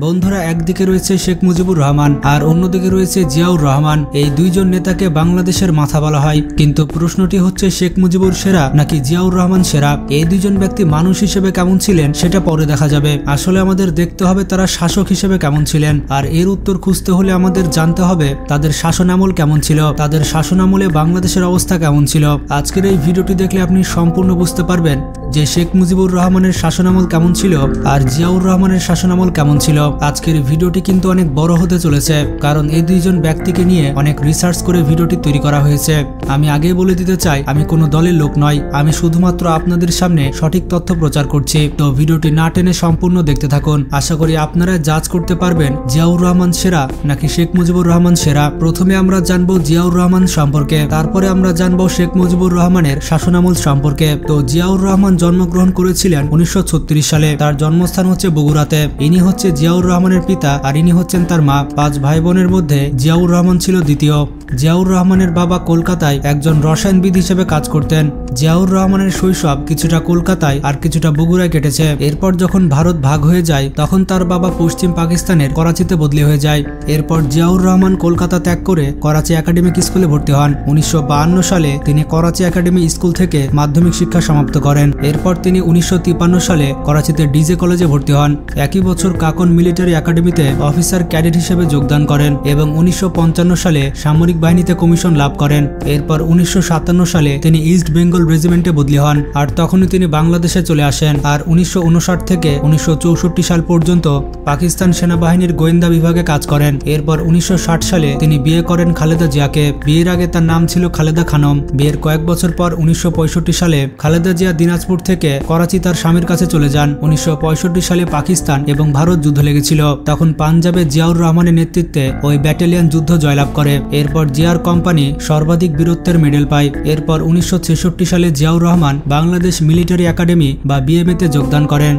বন্ধুরা, একদিকে রয়েছে শেখ মুজিবুর রহমান আর অন্যদিকে রয়েছে জিয়াউর রহমান। এই দুইজন নেতাকে বাংলাদেশের মাথা বলা হয়, কিন্তু প্রশ্নটি হচ্ছে শেখ মুজিবুর সেরা নাকি জিয়াউর রহমান সেরা? এই দুইজন ব্যক্তি মানুষ হিসেবে কেমন ছিলেন সেটা পরে দেখা যাবে। আসলে আমাদের দেখতে হবে তারা শাসক হিসেবে কেমন ছিলেন, আর এর উত্তর খুঁজতে হলে আমাদের জানতে হবে তাদের শাসনামল কেমন ছিল, তাদের শাসনামলে বাংলাদেশের অবস্থা কেমন ছিল। আজকের এই ভিডিওটি দেখলে আপনি সম্পূর্ণ বুঝতে পারবেন যে শেখ মুজিবুর রহমানের শাসনামল কেমন ছিল আর জিয়াউর রহমানের শাসনামল কেমন ছিল। আজকের ভিডিওটি কিন্তু অনেক বড় হতে চলেছে, কারণ এই দুইজন ব্যক্তিকে নিয়ে অনেক রিসার্চ করে ভিডিওটি তৈরি করা হয়েছে। আমি আগেই বলে দিতে চাই, আমি কোনো দলের লোক নয়, আমি শুধুমাত্র আপনাদের সামনে সঠিক তথ্য প্রচার করছি। তো ভিডিওটি না টেনে সম্পূর্ণ দেখতে থাকুন। আশা করি আপনারা জাজ করতে পারবেন জিয়াউর রহমান সেরা নাকি শেখ মুজিবুর রহমান সেরা। প্রথমে আমরা জানবো জিয়াউর রহমান সম্পর্কে, তারপরে আমরা জানবো শেখ মুজিবুর রহমানের শাসনামল সম্পর্কে। তো জিয়াউর রহমান জন্মগ্রহণ করেছিলেন 1936 সালে। তার জন্মস্থান হচ্ছে বগুড়াতে। ইনি হচ্ছে জিয়াউর রহমানের পিতা আর ইনি হচ্ছেন তার মা। 5 ভাই বোনের মধ্যে জিয়াউর রহমান ছিল দ্বিতীয়। জিয়াউর রহমানের বাবা কলকাতায় একজন রসায়নবিদ হিসেবে কাজ করতেন। জিয়াউর রহমানের শৈশব কিছুটা কলকাতায় আর কিছুটা বগুড়ায় কেটেছে। এরপর যখন ভারত ভাগ হয়ে যায় তখন তার বাবা পশ্চিম পাকিস্তানের করাচিতে বদলি হয়ে যায়। এরপর জিয়াউর রহমান কলকাতা ত্যাগ করে করাচি একাডেমিক স্কুলে ভর্তি হন। 1952 সালে তিনি করাচি একাডেমি স্কুল থেকে মাধ্যমিক শিক্ষা সমাপ্ত করেন। এরপর তিনি 1953 সালে করাচিতে ডিজে কলেজে ভর্তি হন। একই বছর কাকন মিলিটারি একাডেমিতে অফিসার ক্যাডেট হিসেবে যোগদান করেন এবং 1955 সালে সামরিক বাহিনীতে কমিশন লাভ করেন। এরপর 1957 সালে তিনি ইস্ট বেঙ্গল রেজিমেন্টে বদলি হন, আর তখনই তিনি বাংলাদেশে চলে আসেন। আর 1959 থেকে 1964 সাল পর্যন্ত পাকিস্তান সেনাবাহিনীর গোয়েন্দা বিভাগে কাজ করেন। এরপর 1960 সালে তিনি বিয়ে করেন খালেদা জিয়াকে। বিয়ের আগে তার নাম ছিল খালেদা খানম। বিয়ের কয়েক বছর পর 1965 সালে খালেদা জিয়া দিনাজপুর থেকে করাচি তার স্বামীর কাছে চলে যান। 1965 সালে পাকিস্তান এবং ভারত যুদ্ধ লেগেছিল। তখন পাঞ্জাবে জিয়াউর রহমানের নেতৃত্বে ওই ব্যাটালিয়ন যুদ্ধ জয়লাভ করে। এরপর জিয়ার কোম্পানি সর্বাধিক বীরত্বের মেডেল পায়। এরপর 1966 সালে জিয়াউর রহমান বাংলাদেশ মিলিটারি একাডেমি বা বিএমএতে যোগদান করেন।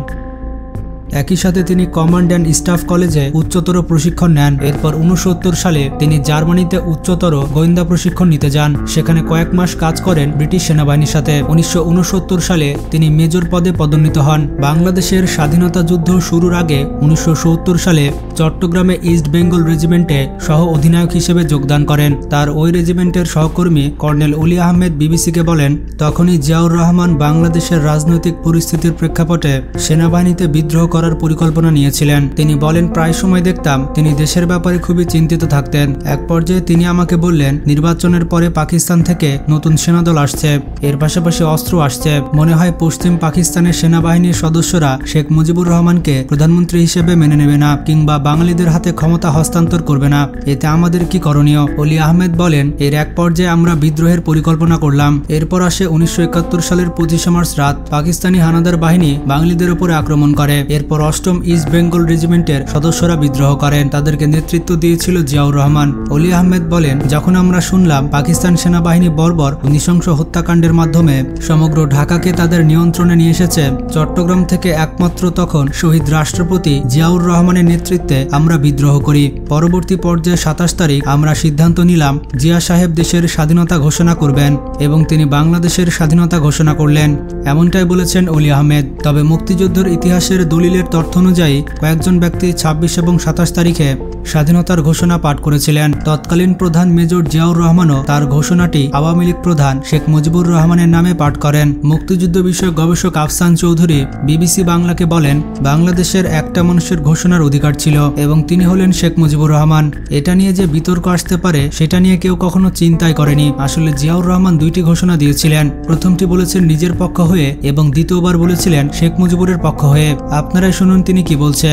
একই সাথে তিনি কমান্ড অ্যান্ড স্টাফ কলেজে উচ্চতর প্রশিক্ষণ নেন। এরপর 1969 সালে তিনি জার্মানিতে উচ্চতর গোয়েন্দা প্রশিক্ষণ নিতে যান। সেখানে কয়েক মাস কাজ করেন ব্রিটিশ সেনাবাহিনীর সাথে। 1969 সালে তিনি মেজর পদে পদোন্নীত হন। বাংলাদেশের স্বাধীনতা যুদ্ধ শুরুর আগে 1970 সালে চট্টগ্রামে ইস্ট বেঙ্গল রেজিমেন্টে সহ অধিনায়ক হিসেবে যোগদান করেন। তার ওই রেজিমেন্টের সহকর্মী কর্নেল অলি আহমেদ বিবিসিকে বলেন, তখনই জিয়াউর রহমান বাংলাদেশের রাজনৈতিক পরিস্থিতির প্রেক্ষাপটে সেনাবাহিনীতে বিদ্রোহ করার পরিকল্পনা নিয়েছিলেন। তিনি বলেন, প্রায় সময় দেখতাম তিনি দেশের ব্যাপারে খুবই চিন্তিত থাকতেন। এক পর্যায়ে তিনি আমাকে বললেন, নির্বাচনের পরে পাকিস্তান থেকে নতুন সেনাদল আসছে, এর পাশাপাশি অস্ত্র আসছে। মনে হয় পশ্চিম পাকিস্তানের সেনাবাহিনীর সদস্যরা শেখ মুজিবুর রহমানকে প্রধানমন্ত্রী হিসেবে মেনে নেবে না কিংবা বাঙালিদের হাতে ক্ষমতা হস্তান্তর করবে না। এতে আমাদের কি করণীয়? অলি আহমেদ বলেন, এর এক পর্যায়ে আমরা বিদ্রোহের পরিকল্পনা করলাম। এরপর আসে 1971 সালের 25 মার্চ রাত। পাকিস্তানি হানাদার বাহিনী বাঙালিদের উপরে আক্রমণ করে। এরপর 8ম ইস্ট বেঙ্গল রেজিমেন্টের সদস্যরা বিদ্রোহ করেন। তাদেরকে নেতৃত্ব দিয়েছিল জিয়াউর রহমান। অলি আহমেদ বলেন, যখন আমরা শুনলাম পাকিস্তান সেনাবাহিনী বর্বর নৃশংস হত্যাকাণ্ডের মাধ্যমে সমগ্র ঢাকাকে তাদের নিয়ন্ত্রণে নিয়ে এসেছে, চট্টগ্রাম থেকে একমাত্র তখন শহীদ রাষ্ট্রপতি জিয়াউর রহমানের নেতৃত্বে আমরা বিদ্রোহ করি। পরবর্তী পর্যায়ে 27 তারিখ আমরা সিদ্ধান্ত নিলাম জিয়া সাহেব দেশের স্বাধীনতা ঘোষণা করবেন এবং তিনি বাংলাদেশের স্বাধীনতা ঘোষণা করলেন। এমনটাই বলেছেন অলি আহমেদ। তবে মুক্তিযুদ্ধের ইতিহাসের দলিলের তথ্য অনুযায়ী কয়েকজন ব্যক্তি 26 এবং 27 তারিখে স্বাধীনতার ঘোষণা পাঠ করেছিলেন। তৎকালীন প্রধান মেজর জিয়াউর রহমানও তার ঘোষণাটি আওয়ামী লীগ প্রধান শেখ মুজিবুর রহমানের নামে পাঠ করেন। মুক্তিযুদ্ধ বিষয়ক গবেষক আফসান চৌধুরী বিবিসি বাংলাকে বলেন, বাংলাদেশের একটা মানুষের ঘোষণার অধিকার ছিল এবং তিনি হলেন শেখ মুজিবুর রহমান। এটা নিয়ে যে বিতর্ক আসতে পারে সেটা নিয়ে কেউ কখনো চিন্তাই করেনি। আসলে জিয়াউর রহমান 2টি ঘোষণা দিয়েছিলেন। প্রথমটি বলেছেন নিজের পক্ষ হয়ে এবং দ্বিতীয়বার বলেছিলেন শেখ মুজিবুরের পক্ষ হয়ে। আপনারাই শুনুন তিনি কি বলছে।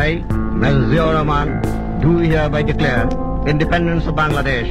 I, Major Ziaur Rahman, do hereby declare independence of Bangladesh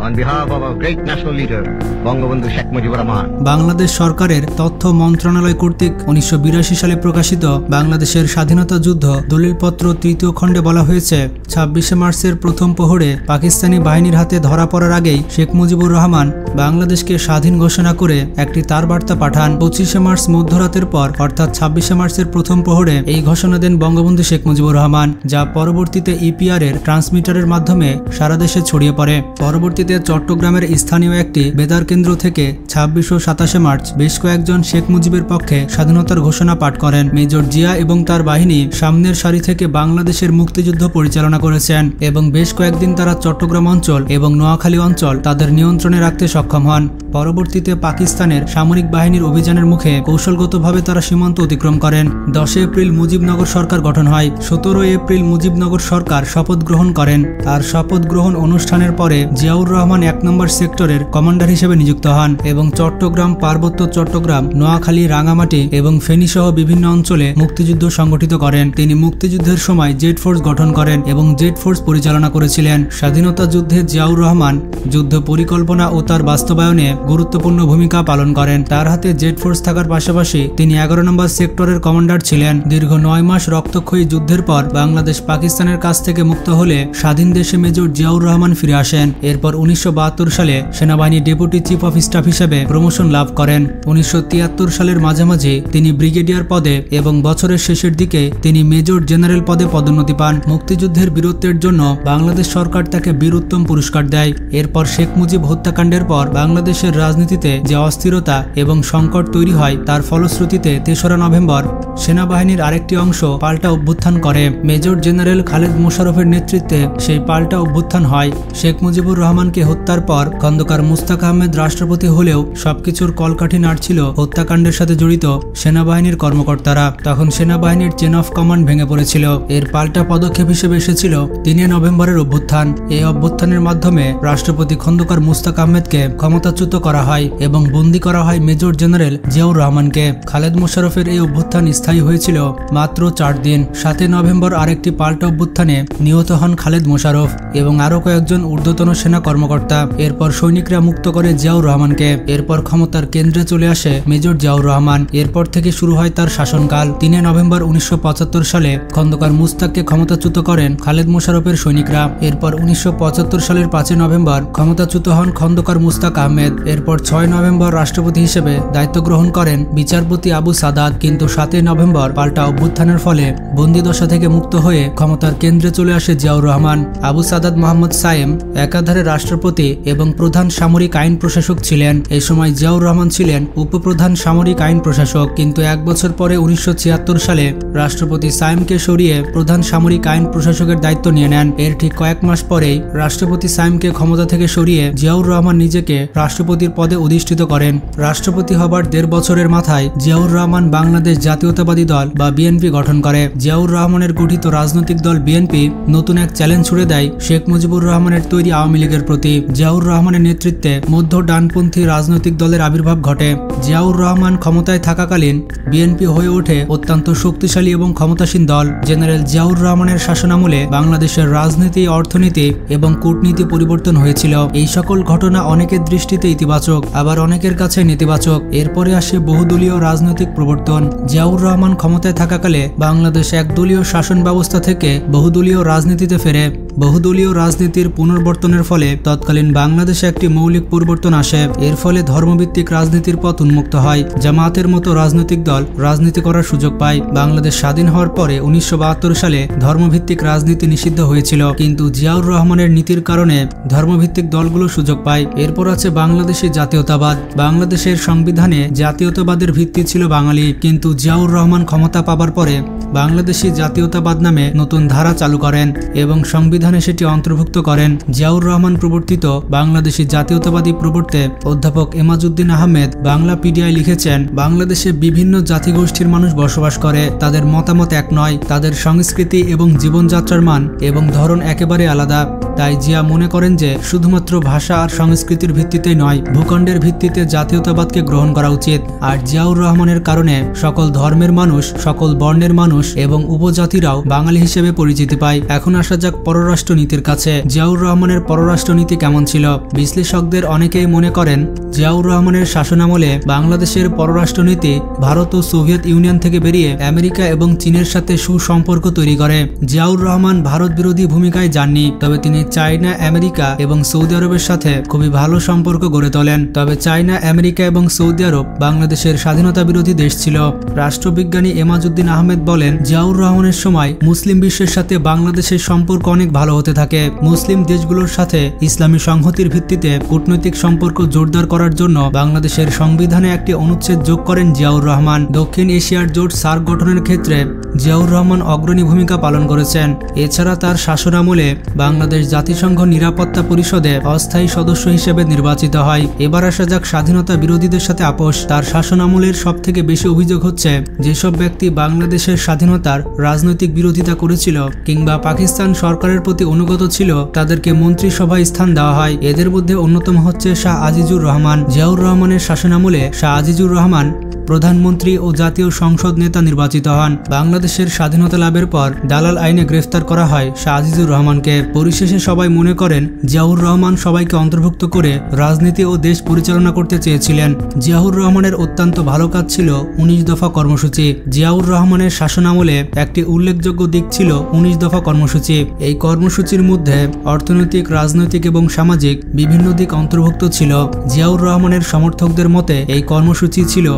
on behalf of our great national leader, Bangabandhu Sheikh Mujibur Rahman. Bangladesh সরকারের তথ্য মন্ত্রণালয় কর্তৃক 1982 সালে প্রকাশিত বাংলাদেশের স্বাধীনতা যুদ্ধ দলিলপত্র 3য় খণ্ডে বলা হয়েছে, 26 মার্চের প্রথম প্রহরে পাকিস্তানি বাহিনীর হাতে ধরা পড়ার আগেই শেখ মুজিবুর রহমান বাংলাদেশকে স্বাধীন ঘোষণা করে একটি তার বার্তা পাঠান। 25 মার্চ মধ্যরাতের পর অর্থাৎ 26 মার্চের প্রথম প্রহরে এই ঘোষণা দেন বঙ্গবন্ধু শেখ মুজিবুর রহমান, যা পরবর্তীতে ইপিআর এর ট্রান্সমিটারের মাধ্যমে সারা দেশে ছড়িয়ে পড়ে। পরবর্তী পরবর্তীতে চট্টগ্রামের স্থানীয় একটি বেতার কেন্দ্র থেকে ২৬ ও ২৭ মার্চ বেশ কয়েকজন শেখ মুজিবের পক্ষে স্বাধীনতার ঘোষণা পাঠ করেন। মেজর জিয়া এবং তার বাহিনী সামনের সারি থেকে বাংলাদেশের মুক্তিযুদ্ধ পরিচালনা করেছেন এবং বেশ কয়েকদিন তারা চট্টগ্রাম অঞ্চল এবং নোয়াখালী অঞ্চল তাদের নিয়ন্ত্রণে রাখতে সক্ষম হন। পরবর্তীতে পাকিস্তানের সামরিক বাহিনীর অভিযানের মুখে কৌশলগতভাবে তারা সীমান্ত অতিক্রম করেন। ১০ এপ্রিল মুজিবনগর সরকার গঠন হয়। ১৭ এপ্রিল মুজিবনগর সরকার শপথ গ্রহণ করেন। আর শপথ গ্রহণ অনুষ্ঠানের পরে জিয়াউর রহমান ১ নম্বর সেক্টরের কমান্ডার হিসেবে নিযুক্ত হন এবং চট্টগ্রাম, পার্বত্য চট্টগ্রাম, নোয়াখালী, রাঙামাটি এবং ফেনী সহ বিভিন্ন অঞ্চলে মুক্তিযুদ্ধ সংগঠিত করেন। তিনি মুক্তিযুদ্ধের সময় জেড ফোর্স গঠন করেন এবং জেড ফোর্স পরিচালনা করেছিলেন। স্বাধীনতা যুদ্ধে জিয়াউর রহমান যুদ্ধ পরিকল্পনা ও তার বাস্তবায়নে গুরুত্বপূর্ণ ভূমিকা পালন করেন। তার হাতে জেড ফোর্স থাকার পাশাপাশি তিনি ১১ নম্বর সেক্টরের কমান্ডার ছিলেন। দীর্ঘ ৯ মাস রক্তক্ষয়ী যুদ্ধের পর বাংলাদেশ পাকিস্তানের কাছ থেকে মুক্ত হলে স্বাধীন দেশে মেজর জিয়াউর রহমান ফিরে আসেন। এরপর ১৯৭২ সালে সেনাবাহিনী ডেপুটি চিফ অফ স্টাফ হিসেবে প্রমোশন লাভ করেন। ১৯৭৩ সালের মাঝামাঝি তিনি ব্রিগেডিয়ার পদে এবং বছরের শেষের দিকে তিনি মেজর জেনারেল পদে পদোন্নতি পান। মুক্তিযুদ্ধের বীরত্বের জন্য বাংলাদেশ সরকার তাকে বীর উত্তম পুরস্কার দেয়। এরপর শেখ মুজিব হত্যাকাণ্ডের পর বাংলাদেশের রাজনীতিতে যে অস্থিরতা এবং সংকট তৈরি হয় তার ফলশ্রুতিতে ৩রা নভেম্বর সেনাবাহিনীর আরেকটি অংশ পাল্টা অভ্যুত্থান করে। মেজর জেনারেল খালেদ মোশাররফের নেতৃত্বে সেই পাল্টা অভ্যুত্থান হয়। শেখ মুজিবুর রহমানকে হত্যার পর খন্দকার মুস্তাক আহমেদ রাষ্ট্রপতি হলেও সবকিছুর কলকাঠি নাড়ছিল হত্যাকাণ্ডের সাথে জড়িত সেনাবাহিনীর কর্মকর্তারা। তখন সেনাবাহিনীর চেন অফ কমান্ড ভেঙে পড়েছিল। এর পাল্টা পদক্ষেপ হিসেবে এসেছিল ৩ নভেম্বরের অভ্যুত্থান। এই অভ্যুত্থানের মাধ্যমে রাষ্ট্রপতি খন্দকার মুস্তাক আহমেদকে ক্ষমতাচ্যুত করা হয় এবং বন্দী করা হয় মেজর জেনারেল জিয়াউর রহমানকে। খালেদ মোশাররফের এই অভ্যুত্থান স্থায়ী হয়েছিল মাত্র ৪ দিন। ৭ নভেম্বর আরেকটি পাল্টা অভ্যুত্থানে নিহত হন খালেদ মোশাররফ এবং আরও কয়েকজন ঊর্ধ্বতন সেনা কর্মকর্তা। এরপর সৈনিকরা মুক্ত করে জিয়াউর রহমানকে। এরপর ক্ষমতার কেন্দ্রে চলে আসে মেজর জিয়াউর রহমান। এরপর থেকে শুরু হয় তার শাসনকাল। ৩ নভেম্বর ১৯৭৫ সালে খন্দকার মুস্তাককে ক্ষমতাচ্যুত করেন খালেদ মোশাররফের সৈনিকরা। এরপর ১৯৭৫ সালের ৫ নভেম্বর ক্ষমতাচ্যুত হন খন্দকার মুস্তাক আহমেদ। এরপর ৬ নভেম্বর রাষ্ট্রপতি হিসেবে দায়িত্ব গ্রহণ করেন বিচারপতি আবু সাদাত। কিন্তু ৭ নভেম্বর পাল্টা অভ্যুত্থানের ফলে বন্দিদশা থেকে মুক্ত হয়ে ক্ষমতার কেন্দ্রে চলে আসে জিয়াউর রহমান। আবু সাদাত মোহাম্মদ সায়েম একাধারে রাষ্ট্রপতি এবং প্রধান সামরিক আইন প্রশাসক ছিলেন। এই সময় জিয়াউর রহমান ছিলেন উপপ্রধান সামরিক আইন প্রশাসক। কিন্তু ১ বছর পরে ১৯৭৬ সালে রাষ্ট্রপতি সায়েমকে সরিয়ে প্রধান সামরিক আইন প্রশাসকের দায়িত্ব নিয়ে নেন। এর ঠিক কয়েক মাস পরেই রাষ্ট্রপতি সায়েমকে ক্ষমতা থেকে সরিয়ে জিয়াউর রহমান নিজেকে রাষ্ট্রপতির পদে অধিষ্ঠিত করেন। রাষ্ট্রপতি হবার ১.৫ বছরের মাথায় জিয়াউর রহমান বাংলাদেশ জাতীয়তাবাদী দল বা বিএনপি গঠন করে। জিয়াউর রহমানের গঠিত রাজনৈতিক দল বিএনপি নতুন এক চ্যালেঞ্জ ছুড়ে দেয় শেখ মুজিবুর রহমানের তৈরি আওয়ামী লীগের প্রতি। জিয়াউর রহমানের নেতৃত্বে মধ্য ডানপন্থী রাজনৈতিক দলের আবির্ভাব ঘটে। জিয়াউর রহমান ক্ষমতায় থাকাকালীন বিএনপি হয়ে ওঠে অত্যন্ত শক্তিশালী এবং ক্ষমতাসীন দল। জেনারেল জিয়াউর রহমানের শাসনামলে বাংলাদেশের রাজনীতি, অর্থনীতি এবং কূটনীতি পরিবর্তন হয়েছিল। এই সকল ঘটনা অনেকের দৃষ্টিতে ইতিবাচক, আবার অনেকের কাছে নেতিবাচক। এরপরে আসে বহুদলীয় রাজনৈতিক প্রবর্তন। জিয়াউর রহমান ক্ষমতায় থাকাকালে বাংলাদেশ একদলীয় শাসন ব্যবস্থা থেকে বহুদলীয় রাজনীতিতে ফেরে। বহুদলীয় রাজনীতির পুনর্বর্তনের ফলে তৎকালীন বাংলাদেশে একটি মৌলিক পরিবর্তন আসে। এর ফলে ধর্মভিত্তিক রাজনীতির পথ উন্মুক্ত হয়। জামায়াতের মতো রাজনৈতিক দল রাজনীতি করার সুযোগ পায়। বাংলাদেশ স্বাধীন হওয়ার পরে ১৯৭২ সালে ধর্মভিত্তিক রাজনীতি নিষিদ্ধ হয়েছিল, কিন্তু জিয়াউর রহমানের নীতির কারণে ধর্মভিত্তিক দলগুলো সুযোগ পায়। এরপর আছে বাংলাদেশি জাতীয়তাবাদ। বাংলাদেশের সংবিধানে জাতীয়তাবাদের ভিত্তি ছিল বাঙালি, কিন্তু জিয়াউর রহমান ক্ষমতা পাবার পরে বাংলাদেশি জাতীয়তাবাদ নামে নতুন ধারা চালু করেন এবং সংবিধানে সেটি অন্তর্ভুক্ত করেন। জিয়াউর রহমান প্রবর্তিত বাংলাদেশি জাতীয়তাবাদী প্রবর্তে অধ্যাপক এমাজউদ্দিন আহমেদ বাংলা পিডিআই লিখেছেন, বাংলাদেশে বিভিন্ন জাতিগোষ্ঠীর মানুষ বসবাস করে। তাদের মতামত এক নয়, তাদের সংস্কৃতি এবং জীবনযাত্রার মান এবং ধরন একেবারে আলাদা। তাই জিয়া মনে করেন যে শুধুমাত্র ভাষা আর সংস্কৃতির ভিত্তিতে নয়, ভূখণ্ডের ভিত্তিতে জাতীয়তাবাদকে গ্রহণ করা উচিত। আর জিয়াউর রহমানের কারণে সকল ধর্মের মানুষ, সকল বর্ণের মানুষ এবং উপজাতিরাও বাঙালি হিসেবে পরিচিতি পায়। এখন আসা যাক পররাষ্ট্রনীতির কাছে। জিয়াউর রহমানের পররাষ্ট্রনীতি কেমন ছিল? বিশ্লেষকদের অনেকেই মনে করেন জিয়াউর রহমানের শাসনামলে বাংলাদেশের পররাষ্ট্রনীতি ভারত ও সোভিয়েত ইউনিয়ন থেকে বেরিয়ে আমেরিকা এবং চীনের সাথে সুসম্পর্ক তৈরি করে। জিয়াউর রহমান ভারত বিরোধী ভূমিকায় যাননি, তবে তিনি চায়না, আমেরিকা এবং সৌদি আরবের সাথে খুবই ভালো সম্পর্ক গড়ে তোলেন। তবে চায়না, আমেরিকা এবং সৌদি আরব বাংলাদেশের স্বাধীনতা বিরোধী দেশ ছিল। রাষ্ট্রবিজ্ঞানী এমাজউদ্দিন আহমেদ বলেন, জিয়াউর রহমানের সময় মুসলিম বিশ্বের সাথে বাংলাদেশের সম্পর্ক অনেক ভালো হতে থাকে। মুসলিম দেশগুলোর সাথে ইসলামী সংহতির ভিত্তিতে কূটনৈতিক সম্পর্ক জোরদার করার জন্য বাংলাদেশের সংবিধানে একটি অনুচ্ছেদ যোগ করেন জিয়াউর রহমান। দক্ষিণ এশিয়ার জোট সার্ক গঠনের ক্ষেত্রে জিয়াউর রহমান অগ্রণী ভূমিকা পালন করেছেন। এছাড়া তার শাসনামলে বাংলাদেশ জাতিসংঘ নিরাপত্তা পরিষদে অস্থায়ী সদস্য হিসেবে নির্বাচিত হয়। এবার আসা যাক স্বাধীনতা বিরোধীদের সাথে আপোষ। তার শাসনামলের সবথেকে বেশি অভিযোগ হচ্ছে যেসব ব্যক্তি বাংলাদেশের স্বাধীনতার রাজনৈতিক বিরোধিতা করেছিল কিংবা পাকিস্তান সরকারের প্রতি অনুগত ছিল তাদেরকে মন্ত্রিসভায় স্থান দেওয়া হয়। এদের মধ্যে অন্যতম হচ্ছে শাহ আজিজুর রহমান। জিয়াউর রহমানের শাসনামলে শাহ আজিজুর রহমান প্রধানমন্ত্রী ও জাতীয় সংসদ নেতা নির্বাচিত হন। বাংলাদেশের স্বাধীনতা লাভের পর দালাল আইনে গ্রেফতার করা হয় শাহ আজিজুর রহমানকে। পরিশেষে সবাই মনে করেন জিয়াউর রহমান সবাইকে অন্তর্ভুক্ত করে রাজনীতি ও দেশ পরিচালনা করতে চেয়েছিলেন। জিয়াউর রহমানের অত্যন্ত ভালো কাজ ছিল 19 দফা কর্মসূচি। জিয়াউর রহমানের শাসনামলে একটি উল্লেখযোগ্য দিক ছিল 19 দফা কর্মসূচি। এই কর্মসূচির মধ্যে অর্থনৈতিক, রাজনৈতিক এবং সামাজিক বিভিন্ন দিক অন্তর্ভুক্ত ছিল। জিয়াউর রহমানের সমর্থকদের মতে এই কর্মসূচি ছিল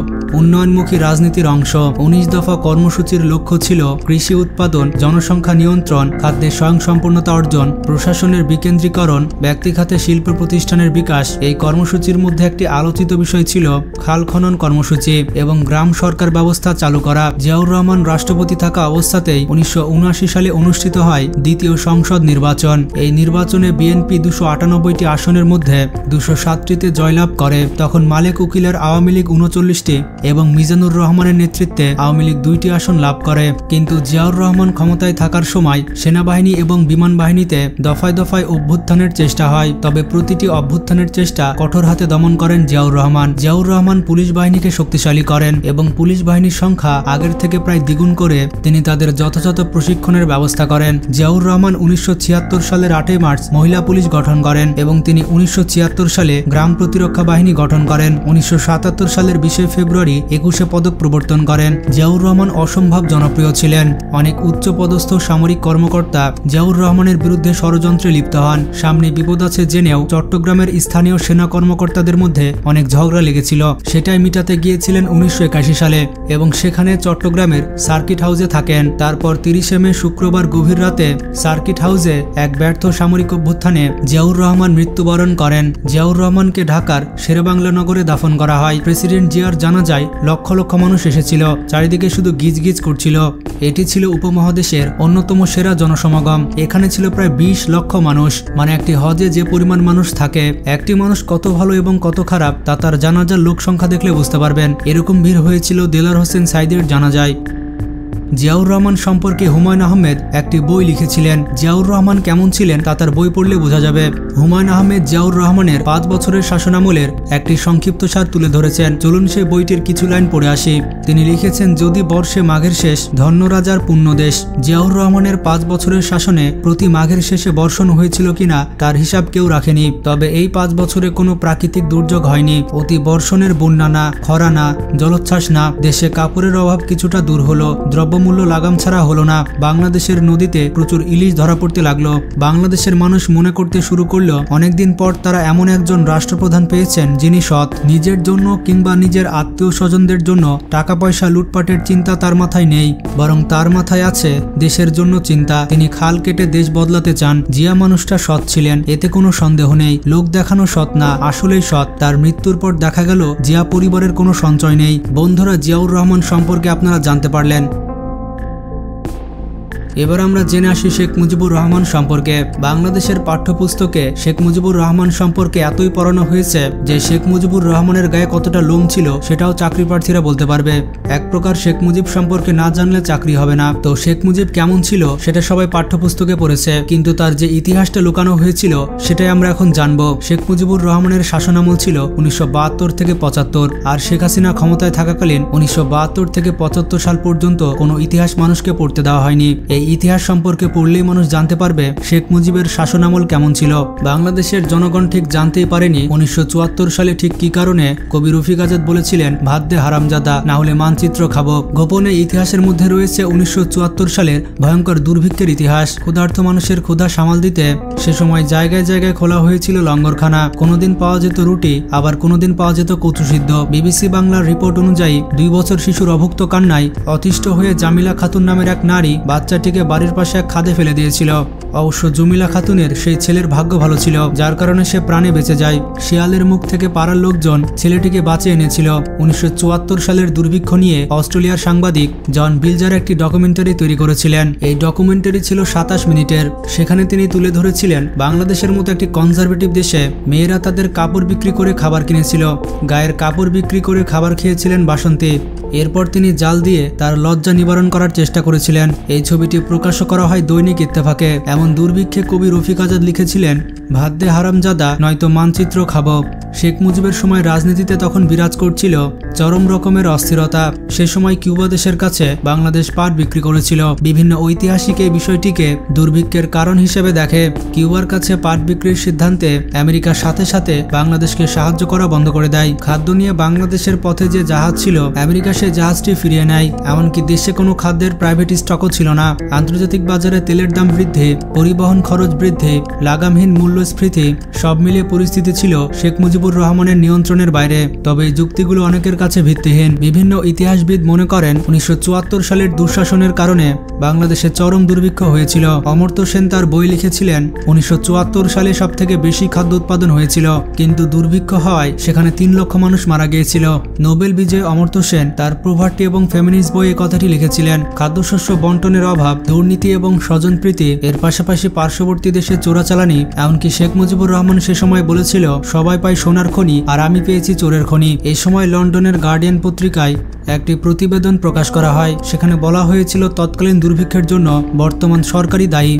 উন্নয়নমুখী রাজনীতির অংশ। 19 দফা কর্মসূচির লক্ষ্য ছিল কৃষি উৎপাদন, জনসংখ্যা নিয়ন্ত্রণ, খাদ্যে স্বয়ংসম্পূর্ণতা অর্জন, প্রশাসনের বিকেন্দ্রীকরণ, ব্যক্তিখাতে শিল্প প্রতিষ্ঠানের বিকাশ। এই কর্মসূচির মধ্যে একটি আলোচিত বিষয় ছিল খাল খনন কর্মসূচি এবং গ্রাম সরকার ব্যবস্থা চালু করা। জিয়াউর রহমান রাষ্ট্রপতি থাকা অবস্থাতেই 1979 সালে অনুষ্ঠিত হয় দ্বিতীয় সংসদ নির্বাচন। এই নির্বাচনে বিএনপি 298টি আসনের মধ্যে 207টিতে জয়লাভ করে। তখন মালেক উকিলের আওয়ামী লীগ 39টি এবং মিজানুর রহমানের নেতৃত্বে আওয়ামী লীগ 2টি আসন লাভ করে। কিন্তু জিয়াউর রহমান ক্ষমতায় থাকার সময় সেনাবাহিনী এবং বিমান বাহিনীতে দফায় দফায় অভ্যুত্থানের চেষ্টা হয়। তবে প্রতিটি অভ্যুত্থানের চেষ্টা কঠোর হাতে দমন করেন জিয়াউর রহমান। জিয়াউর রহমান পুলিশ বাহিনীকে শক্তিশালী করেন এবং পুলিশ বাহিনীর সংখ্যা আগের থেকে প্রায় দ্বিগুণ করে তিনি তাদের যথাযথ প্রশিক্ষণের ব্যবস্থা করেন। জিয়াউর রহমান 1976 সালের 8 মার্চ মহিলা পুলিশ গঠন করেন এবং তিনি 1976 সালে গ্রাম প্রতিরক্ষা বাহিনী গঠন করেন। 1977 সালের 20 ফেব্রুয়ারি 21 পদক প্রবর্তন করেন। জিয়াউর রহমান অসম্ভব জনপ্রিয় ছিলেন। অনেক উচ্চপদস্থ সামরিক কর্মকর্তা জিয়াউর রহমানের বিরুদ্ধে ষড়যন্ত্রে লিপ্ত হন। সামনে বিপদ আছে জেনেও চট্টগ্রামের স্থানীয় সেনা কর্মকর্তাদের মধ্যে অনেক ঝগড়া লেগেছিল। সেটাই মিটাতে গিয়েছিলেন 1981 সালে এবং সেখানে চট্টগ্রামের সার্কিট হাউসে থাকেন। তারপর 30 মে শুক্রবার গভীর রাতে সার্কিট হাউসে এক ব্যর্থ সামরিক অভ্যুত্থানে জিয়াউর রহমান মৃত্যুবরণ করেন। জিয়াউর রহমানকে ঢাকার শেরেবাংলা নগরে দাফন করা হয়। প্রেসিডেন্ট জিয়ার জানাজায় লক্ষ লক্ষ মানুষ এসেছিল। চারিদিকে শুধু গিজগিজ করছিল। এটি ছিল উপমহাদেশের অন্যতম সেরা জনসমাগম। এখানে ছিল প্রায় 20 লক্ষ মানুষ। মানে একটি হজে যে পরিমাণ মানুষ থাকে, একটি মানুষ কত ভালো এবং কত খারাপ তা তার জানাজার লোক সংখ্যা দেখলে বুঝতে পারবেন। এরকম ভিড় হয়েছিল দেলার হোসেন সাইদের জানাজায়। জিয়াউর রহমান সম্পর্কে হুমায়ুন আহমেদ একটি বই লিখেছিলেন। জিয়াউর রহমান কেমন ছিলেন তা তার বই পড়লে বোঝা যাবে। হুমায়ুন আহমেদ জিয়াউর রহমানের 5 বছরের শাসনামলের একটি সংক্ষিপ্তসার তুলে ধরেছেন। চলুন সেই বইটির কিছু লাইন পড়ে আসি। তিনি লিখেছেন, যদি বর্ষে মাঘের শেষ ধন্য রাজার পুণ্য দেশ। জিয়াউর রহমানের 5 বছরের শাসনে প্রতি মাঘের শেষে বর্ষণ হয়েছিল কিনা তার হিসাব কেউ রাখেনি। তবে এই 5 বছরে কোনো প্রাকৃতিক দুর্যোগ হয়নি। অতি বর্ষণের বন্যা না, খরা না, জলোচ্ছ্বাস না। দেশে কাপড়ের অভাব কিছুটা দূর হলো। দ্রব্যমূল্য লাগাম ছাড়া হলো না। বাংলাদেশের নদীতে প্রচুর ইলিশ ধরা পড়তে লাগলো। বাংলাদেশের মানুষ মনে করতে শুরু করলো অনেকদিন পর তারা এমন একজন রাষ্ট্রপ্রধান পেয়েছেন যিনি সৎ। নিজের জন্য কিংবা নিজের আত্মীয় স্বজনদের জন্য টাকা পয়সা লুটপাটের চিন্তা তার মাথায় নেই, বরং তার মাথায় আছে দেশের জন্য চিন্তা। তিনি খাল কেটে দেশ বদলাতে চান। জিয়া মানুষটা সৎ ছিলেন, এতে কোনো সন্দেহ নেই। লোক দেখানো সৎ না, আসলেই সৎ। তার মৃত্যুর পর দেখা গেল জিয়া পরিবারের কোনো সঞ্চয় নেই। বন্ধুরা, জিয়াউর রহমান সম্পর্কে আপনারা জানতে পারলেন। এবার আমরা জেনে আসি শেখ মুজিবুর রহমান সম্পর্কে। বাংলাদেশের পাঠ্যপুস্তকে শেখ মুজিবুর রহমান সম্পর্কে এতই পড়ানো হয়েছে যে শেখ মুজিবুর রহমানের গায়ে কতটা লোম ছিল সেটাও চাকরি প্রার্থীরা বলতে পারবে। এক প্রকার শেখ মুজিব সম্পর্কে না জানলে চাকরি হবে না। তো শেখ মুজিব কেমন ছিল সেটা সবাই পাঠ্যপুস্তকে পড়েছে, কিন্তু তার যে ইতিহাসটা লুকানো হয়েছিল সেটাই আমরা এখন জানবো। শেখ মুজিবুর রহমানের শাসনামল ছিল 1972 থেকে 75, আর শেখ হাসিনা ক্ষমতায় থাকাকালীন 1972 থেকে 75 সাল পর্যন্ত কোনো ইতিহাস মানুষকে পড়তে দেওয়া হয়নি। এই ইতিহাস সম্পর্কে পড়লেই মানুষ জানতে পারবে শেখ মুজিবের শাসনামল কেমন ছিল। বাংলাদেশের জনগণ ঠিক জানতেই পারেনি 1974 সালে ঠিক কি কারণে কবি রফিক আজাদ বলেছিলেন ভাত দে হারামজাদা, না হলে মানচিত্র খাবো। গোপনে ইতিহাসের মধ্যে রয়েছে 1974 সালের ভয়ঙ্কর দুর্ভিক্ষের ইতিহাস। ক্ষুধার্ত মানুষের ক্ষুধা সামাল দিতে সে সময় জায়গায় জায়গায় খোলা হয়েছিল লঙ্গরখানা। কোনোদিন পাওয়া যেত রুটি, আবার কোনোদিন পাওয়া যেত কচু সিদ্ধ। বিবিসি বাংলার রিপোর্ট অনুযায়ী 2 বছর শিশুর অভুক্ত কান্নায় অতিষ্ঠ হয়ে জামিলা খাতুন নামের এক নারী বাচ্চাটিকে বাড়ির পাশে এক খাদে ফেলে দিয়েছিল। অবশ্য জমিলা খাতুনের সেই ছেলের ভাগ্য ভালো ছিল, যার কারণে সে প্রাণে বেঁচে যায়। শিয়ালের মুখ থেকে পাড়ার লোকজন ছেলেটিকে বাঁচিয়ে এনেছিল। 1974 সালের দুর্ভিক্ষ নিয়ে অস্ট্রেলিয়ার সাংবাদিক জন বিলজার একটি ডকুমেন্টারি তৈরি করেছিলেন। এই ডকুমেন্টারি ছিল 27 মিনিটের। সেখানে তিনি তুলে ধরেছিলেন বাংলাদেশের মতো একটি কনজারভেটিভ দেশে মেয়েরা তাদের কাপড় বিক্রি করে খাবার কিনেছিল, গায়ের কাপড় বিক্রি করে খাবার খেয়েছিলেন বাসন্তী। এরপর তিনি জাল দিয়ে তার লজ্জা নিবারণ করার চেষ্টা করেছিলেন। এই ছবিটি প্রকাশ করা হয় দৈনিক ইত্তেফাকে। এমন দুর্ভিক্ষে কবি রফিক আজাদ লিখেছিলেন, ভাত দে হারামজাদা নয়তো মানচিত্র খাবো। শেখ মুজিবের সময় রাজনীতিতে তখন বিরাজ করছিল চরম রকমের অস্থিরতা। সে সময় কিউবা দেশের কাছে বাংলাদেশ পাট বিক্রি করেছিল। বিভিন্ন ঐতিহাসিক এই বিষয়টিকে দুর্ভিক্ষের কারণ হিসেবে দেখে। কিউবার কাছে পাট বিক্রির সিদ্ধান্তে আমেরিকার সাথে সাথে বাংলাদেশকে সাহায্য করা বন্ধ করে দেয়। খাদ্য নিয়ে বাংলাদেশের পথে যে জাহাজ ছিল, আমেরিকা সেই জাহাজটি ফিরিয়ে নেয়। এমনকি দেশে কোনো খাদ্যের প্রাইভেট স্টকও ছিল না। আন্তর্জাতিক বাজারে তেলের দাম বৃদ্ধি, পরিবহন খরচ বৃদ্ধি, লাগামহীন মূল্যস্ফীতি সব মিলিয়ে পরিস্থিতি ছিল শেখ মুজিবুর রহমানের নিয়ন্ত্রণের বাইরে। তবে এই যুক্তিগুলো অনেকের কাছে ভিত্তিহীন। বিভিন্ন ইতিহাসবিদ মনে করেন 1974 সালের দুঃশাসনের কারণে বাংলাদেশে চরম দুর্ভিক্ষ হয়েছিল। অমর্ত্য সেন তার বই লিখেছিলেন 1974 সালে সব থেকে বেশি খাদ্য উৎপাদন হয়েছিল, কিন্তু দুর্ভিক্ষ হওয়ায় সেখানে 3 লক্ষ মানুষ মারা গিয়েছিল। নোবেল বিজয়ী অমর্ত্য সেন তার প্রভার্টি এবং ফেমিনিস্ট বইয়ে কথাটি লিখেছিলেন। খাদ্যশস্য বন্টনের অভাব, দুর্নীতি এবং স্বজনপ্রীতি, এর পাশাপাশি পার্শ্ববর্তী দেশে চোরাচালানি। এমনকি শেখ মুজিবুর রহমান সে সময় বলেছিল, সবাই পায় সোনার খনি আর আমি পেয়েছি চোরের খনি। এই সময় লন্ডনের গার্ডিয়ান পত্রিকায় একটি প্রতিবেদন প্রকাশ করা হয়। সেখানে বলা হয়েছিল তৎকালীন দুর্ভিক্ষের জন্য বর্তমান সরকারই দায়ী।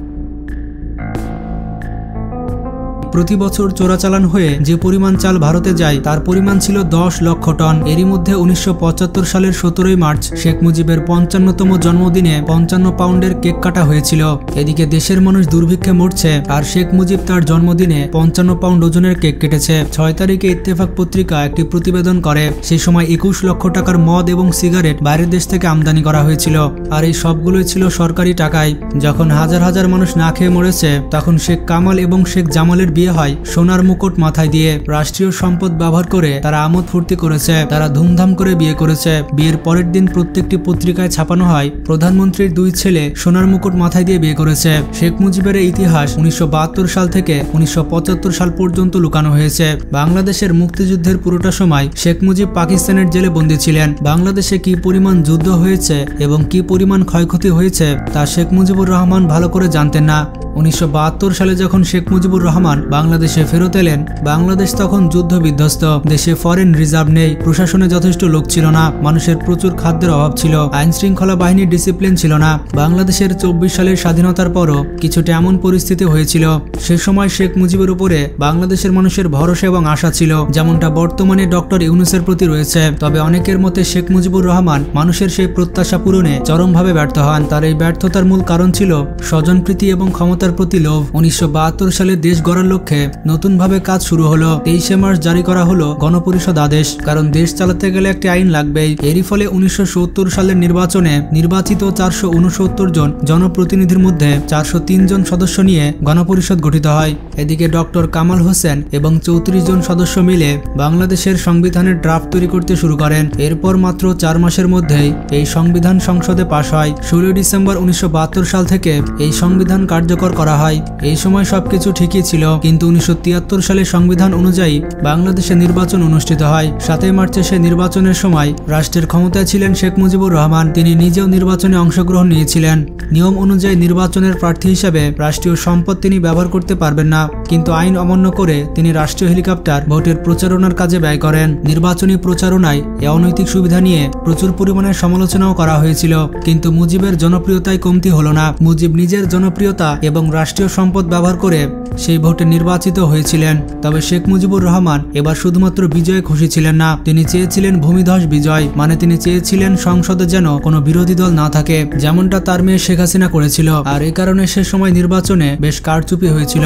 প্রতি বছর চোরাচালান হয়ে যে পরিমাণ চাল ভারতে যায় তার পরিমাণ ছিল 10 লক্ষ টন। এরই মধ্যে 1975 সালের 17 মার্চ শেখ মুজিবের 55তম জন্মদিনে 55 পাউন্ডের কেক কাটা হয়েছিল। এদিকে দেশের মানুষ দুর্ভিক্ষে মরছে, আর শেখ মুজিব তার জন্মদিনে 55 পাউন্ড ওজনের কেক কেটেছে। 6 তারিখে ইত্তেফাক পত্রিকা একটি প্রতিবেদন করে সেই সময় 21 লক্ষ টাকার মদ এবং সিগারেট বাইরের দেশ থেকে আমদানি করা হয়েছিল, আর এই সবগুলোই ছিল সরকারি টাকায়। যখন হাজার হাজার মানুষ না খেয়ে মরেছে, তখন শেখ কামাল এবং শেখ জামালের বিয়ে হয় সোনার মুকুট মাথায় দিয়ে। রাষ্ট্রীয় সম্পদ ব্যবহার করে তারা আমোদ ফুর্তি করেছে, তারা ধুমধাম করে বিয়ে করেছে। বিয়ের পরের দিন প্রত্যেকটি পত্রিকায় ছাপানো হয় প্রধানমন্ত্রীর 2 ছেলে সোনার মুকুট মাথায় দিয়ে বিয়ে করেছে। শেখ মুজিবের ইতিহাস 1972 সাল থেকে 1975 সাল পর্যন্ত লুকানো হয়েছে। বাংলাদেশের মুক্তিযুদ্ধের পুরোটা সময় শেখ মুজিব পাকিস্তানের জেলে বন্দী ছিলেন। বাংলাদেশে কি পরিমাণ যুদ্ধ হয়েছে এবং কি পরিমাণ ক্ষয়ক্ষতি হয়েছে তা শেখ মুজিবুর রহমান ভালো করে জানতেন না। 1972 সালে যখন শেখ মুজিবুর রহমান বাংলাদেশে ফেরত এলেন, বাংলাদেশ তখন যুদ্ধ বিধ্বস্ত। দেশে ফরেন রিজার্ভ নেই, প্রশাসনে যথেষ্ট লোক ছিল না, মানুষের প্রচুর খাদ্যের অভাব ছিল, আইন শৃঙ্খলা বাহিনীর ডিসিপ্লিন ছিল না। বাংলাদেশের 24 সালের স্বাধীনতার পরও কিছুটা এমন পরিস্থিতি হয়েছিল। সে সময় শেখ মুজিবের উপরে বাংলাদেশের মানুষের ভরসা এবং আশা ছিল, যেমনটা বর্তমানে ডক্টর ইউনূসের প্রতি রয়েছে। তবে অনেকের মতে শেখ মুজিবুর রহমান মানুষের সেই প্রত্যাশা পূরণে চরমভাবে ব্যর্থ হন। তার এই ব্যর্থতার মূল কারণ ছিল স্বজনপ্রীতি এবং ক্ষমতার প্রতি লোভ। 1972 সালে দেশ গড়ার লক্ষ্যে নতুনভাবে কাজ শুরু হলো। 23 মার্চ জারি করা হলো গণপরিষদ আদেশ, কারণ দেশ চালাতে গেলে একটি আইন লাগবেই। এরই ফলে 1970 সালের নির্বাচনে নির্বাচিত 469 জন জনপ্রতিনিধির মধ্যে 403 জন সদস্য নিয়ে গণপরিষদ গঠিত হয়। এদিকে ডক্টর কামাল হোসেন এবং 34 জন সদস্য মিলে বাংলাদেশের সংবিধানের ড্রাফট তৈরি করতে শুরু করেন। এরপর মাত্র 4 মাসের মধ্যেই এই সংবিধান সংসদে পাশ হয়। 16 ডিসেম্বর 1972 সাল থেকে এই সংবিধান কার্যকর করা হয়। এই সময় সবকিছু ঠিকই ছিল, কিন্তু 1973 সালে সংবিধান অনুযায়ী বাংলাদেশে নির্বাচন অনুষ্ঠিত হয়। 7 মার্চে সে নির্বাচনের সময় রাষ্ট্রের ক্ষমতায় ছিলেন শেখ মুজিবুর রহমান। তিনি নিজেও নির্বাচনে অংশগ্রহণ নিয়েছিলেন। নিয়ম অনুযায়ী নির্বাচনের প্রার্থী হিসেবে রাষ্ট্রীয় সম্পদ তিনি ব্যবহার করতে পারবেন না, কিন্তু আইন অমান্য করে তিনি রাষ্ট্রীয় হেলিকপ্টার ভোটের প্রচারণার কাজে ব্যয় করেন। নির্বাচনী প্রচারণায় এ অনৈতিক সুবিধা নিয়ে প্রচুর পরিমাণে সমালোচনাও করা হয়েছিল, কিন্তু মুজিবের জনপ্রিয়তায় কমতি হলো না। মুজিব নিজের জনপ্রিয়তা এবং রাষ্ট্রীয় সম্পদ ব্যবহার করে সেই ভোটে নির্বাচিত হয়েছিলেন। তবে শেখ মুজিবুর রহমান এবার শুধুমাত্র বিজয়ে খুশি ছিলেন না, তিনি চেয়েছিলেন ভূমিধস বিজয়, মানে তিনি চেয়েছিলেন সংসদে যেন কোনো বিরোধী দল না থাকে, যেমনটা তার মেয়ে শেখ হাসিনা করেছিল। আর এই কারণে সে সময় নির্বাচনে বেশ কারচুপি হয়েছিল।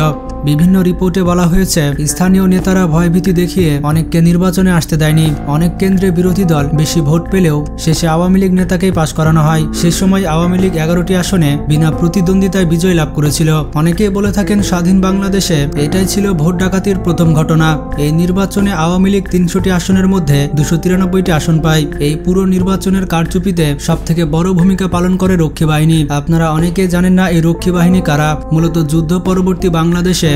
বিভিন্ন রিপোর্টে বলা হয়েছে স্থানীয় নেতারা ভয়ভীতি দেখিয়ে অনেককে নির্বাচনে আসতে দেয়নি। অনেক কেন্দ্রে বিরোধী দল বেশি ভোট পেলেও শেষে আওয়ামী লীগ নেতাকেই পাশ করানো হয়। সে সময় আওয়ামী লীগ 11টি আসনে বিনা প্রতিদ্বন্দ্বিতায় বিজয় লাভ করেছিল। হয়েছিল। অনেকেই বলে থাকেন স্বাধীন বাংলাদেশে এটাই ছিল ভোট ডাকাতির প্রথম ঘটনা। এই নির্বাচনে আওয়ামী লীগ 300টি আসনের মধ্যে 293টি আসন পায়। এই পুরো নির্বাচনের কারচুপিতে সবথেকে বড় ভূমিকা পালন করে রক্ষী বাহিনী। আপনারা অনেকেই জানেন না এই রক্ষী বাহিনী কারা। মূলত যুদ্ধ পরবর্তী বাংলাদেশে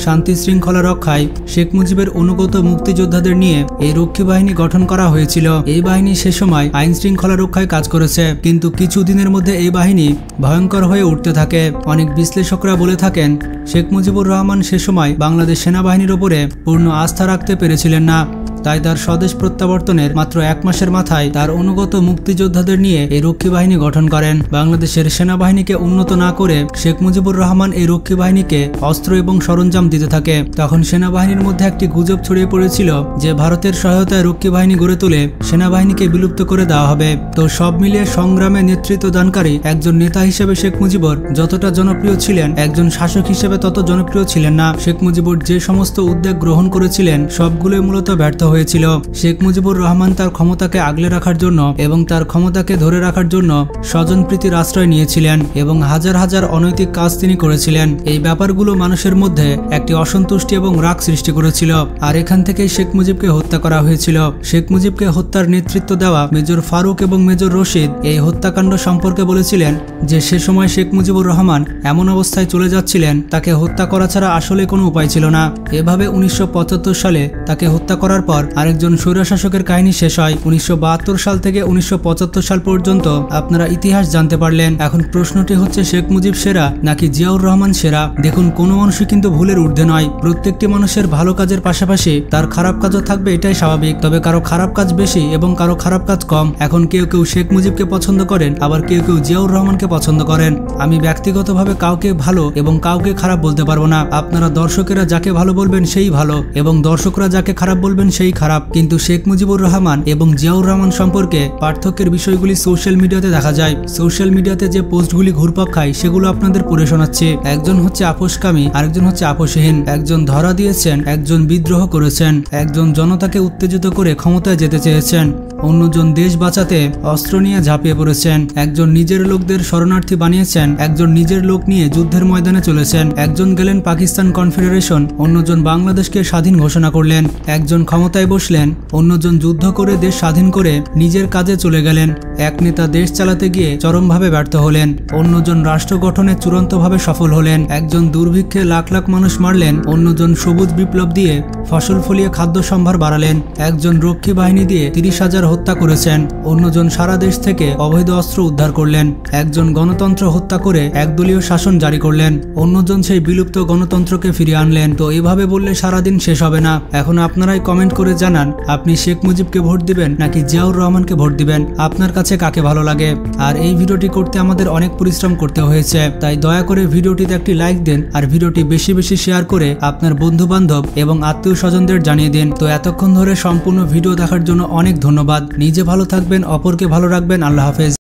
শান্তি শৃঙ্খলা রক্ষায় শেখ মুজিবের অনুগত মুক্তিযোদ্ধাদের নিয়ে এই রক্ষী বাহিনী গঠন করা হয়েছিল। এই বাহিনী সে সময় আইন শৃঙ্খলা রক্ষায় কাজ করেছে, কিন্তু কিছুদিনের মধ্যে এই বাহিনী ভয়ঙ্কর হয়ে উঠতে থাকে। অনেক বিশ্লেষকরা বলে থাকেন শেখ মুজিবুর রহমান সে সময় বাংলাদেশ সেনাবাহিনীর ওপরে পূর্ণ আস্থা রাখতে পেরেছিলেন না। তাই তার স্বদেশ প্রত্যাবর্তনের মাত্র 1 মাসের মাথায় তার অনুগত মুক্তিযোদ্ধাদের নিয়ে এই রক্ষী বাহিনী গঠন করেন। বাংলাদেশের সেনাবাহিনীকে উন্নত না করে শেখ মুজিবুর রহমান এই রক্ষী বাহিনীকে অস্ত্র এবং সরঞ্জাম দিতে থাকে। তখন সেনাবাহিনীর মধ্যে একটি গুজব ছড়িয়ে পড়েছিল যে ভারতের সহায়তায় রক্ষী বাহিনী গড়ে তুলে সেনাবাহিনীকে বিলুপ্ত করে দেওয়া হবে। তো সব মিলিয়ে সংগ্রামে নেতৃত্ব দানকারী একজন নেতা হিসেবে শেখ মুজিবুর যতটা জনপ্রিয় ছিলেন, একজন শাসক হিসেবে তত জনপ্রিয় ছিলেন না। শেখ মুজিবুর যে সমস্ত উদ্যোগ গ্রহণ করেছিলেন সবগুলোই মূলত ব্যর্থ হয়েছিল। শেখ মুজিবুর রহমান তার ক্ষমতাকে আগলে রাখার জন্য এবং তার ক্ষমতাকে ধরে রাখার জন্য স্বজনপ্রীতির আশ্রয় নিয়েছিলেন এবং হাজার হাজার অনৈতিক কাজ তিনি করেছিলেন। এই ব্যাপারগুলো মানুষের মধ্যে একটি অসন্তুষ্টি এবং রাগ সৃষ্টি করেছিল, আর এখান থেকেই শেখ মুজিবকে হত্যা করা হয়েছিল। শেখ মুজিবকে হত্যার নেতৃত্ব দেওয়া মেজর ফারুক এবং মেজর রশিদ এই হত্যাকাণ্ড সম্পর্কে বলেছিলেন যে সে সময় শেখ মুজিবুর রহমান এমন অবস্থায় চলে যাচ্ছিলেন তাকে হত্যা করা ছাড়া আসলে কোনো উপায় ছিল না। এভাবে 1975 সালে তাকে হত্যা করার পর আরেকজন স্বৈরশাসকের কাহিনী শেষ হয়। 1972 সাল থেকে 1975 সাল পর্যন্ত আপনারা ইতিহাস জানতে পারলেন। এখন প্রশ্নটি হচ্ছে শেখ মুজিব সেরা নাকি জিয়াউর রহমান সেরা? দেখুন, কোনো মানুষই কিন্তু ভুলের ঊর্ধ্বে নয়। প্রত্যেকটি মানুষের ভালো কাজের পাশাপাশি তার খারাপ কাজও থাকবে, এটাই স্বাভাবিক। তবে কারো খারাপ কাজ বেশি এবং কারো খারাপ কাজ কম। এখন কেউ কেউ শেখ মুজিবকে পছন্দ করেন, আবার কেউ কেউ জিয়াউর রহমানকে পছন্দ করেন। আমি ব্যক্তিগতভাবে কাউকে ভালো এবং কাউকে খারাপ বলতে পারবো না। আপনারা দর্শকেরা যাকে ভালো বলবেন সেই ভালো এবং দর্শকরা যাকে খারাপ বলবেন সেই খারাপ। কিন্তু শেখ মুজিবুর রহমান এবং জিয়াউর রহমান সম্পর্কে পার্থক্যের বিষয়গুলি সোশ্যাল মিডিয়াতে দেখা যায়। সোশ্যাল মিডিয়াতে যে পোস্টগুলি ঘুরপাক খায় সেগুলো আপনাদের পড়ে শোনাচ্ছি। একজন হচ্ছে আপোষকামী, আরেকজন হচ্ছে আপোষহীন। একজন ধরা দিয়েছেন, একজন বিদ্রোহ করেছেন, একজন জনতাকে উত্তেজিত করে ক্ষমতায় যেতে চেয়েছেন, অন্যজন দেশ বাঁচাতে অস্ত্র নিয়ে ঝাঁপিয়ে পড়েছেন। একজন নিজের লোকদের শরণার্থী বানিয়েছেন, একজন নিজের লোক নিয়ে যুদ্ধের ময়দানে চলেছেন। একজন গেলেন পাকিস্তান কনফেডারেশন, অন্যজন বাংলাদেশকে স্বাধীন ঘোষণা করলেন। একজন ক্ষমতায় বসলেন, অন্যজন যুদ্ধ করে দেশ স্বাধীন করে নিজের কাজে চলে গেলেন। এক নেতা দেশ চালাতে গিয়ে চরমভাবে ব্যর্থ হলেন, অন্যজন রাষ্ট্র গঠনে চূড়ান্তভাবে সফল হলেন। একজন দুর্ভিক্ষে লাখ লাখ মানুষ মারলেন, অন্যজন সবুজ বিপ্লব দিয়ে ফসল ফলিয়ে খাদ্য সম্ভার বাড়ালেন। একজন রক্ষী বাহিনী দিয়ে 30,000 হত্যা করেছেন, অন্যজন সারা দেশ থেকে অবৈধ অস্ত্র উদ্ধার করলেন। একজন গণতন্ত্র হত্যা করে একদলীয় শাসন জারি করলেন, অন্যজন সেই বিলুপ্ত গণতন্ত্রকে ফিরিয়ে আনলেন। তো এভাবে বললে সারাদিন শেষ হবে না। এখন আপনারাই কমেন্ট করে জানান আপনি শেখ মুজিবকে ভোট দিবেন নাকি জিয়াউর রহমানকে ভোট দিবেন। আপনার কাছে কাকে ভালো লাগে? আর এই ভিডিওটি করতে আমাদের অনেক পরিশ্রম করতে হয়েছে, তাই দয়া করে ভিডিওটিতে একটি লাইক দেন আর ভিডিওটি বেশি বেশি শেয়ার করে আপনার বন্ধু বান্ধব এবং আত্মীয় স্বজনদের জানিয়ে দিন। তো এতক্ষণ ধরে সম্পূর্ণ ভিডিও দেখার জন্য অনেক ধন্যবাদ। নিজে ভালো থাকবেন, অপরকে ভালো রাখবেন। আল্লাহ হাফেজ।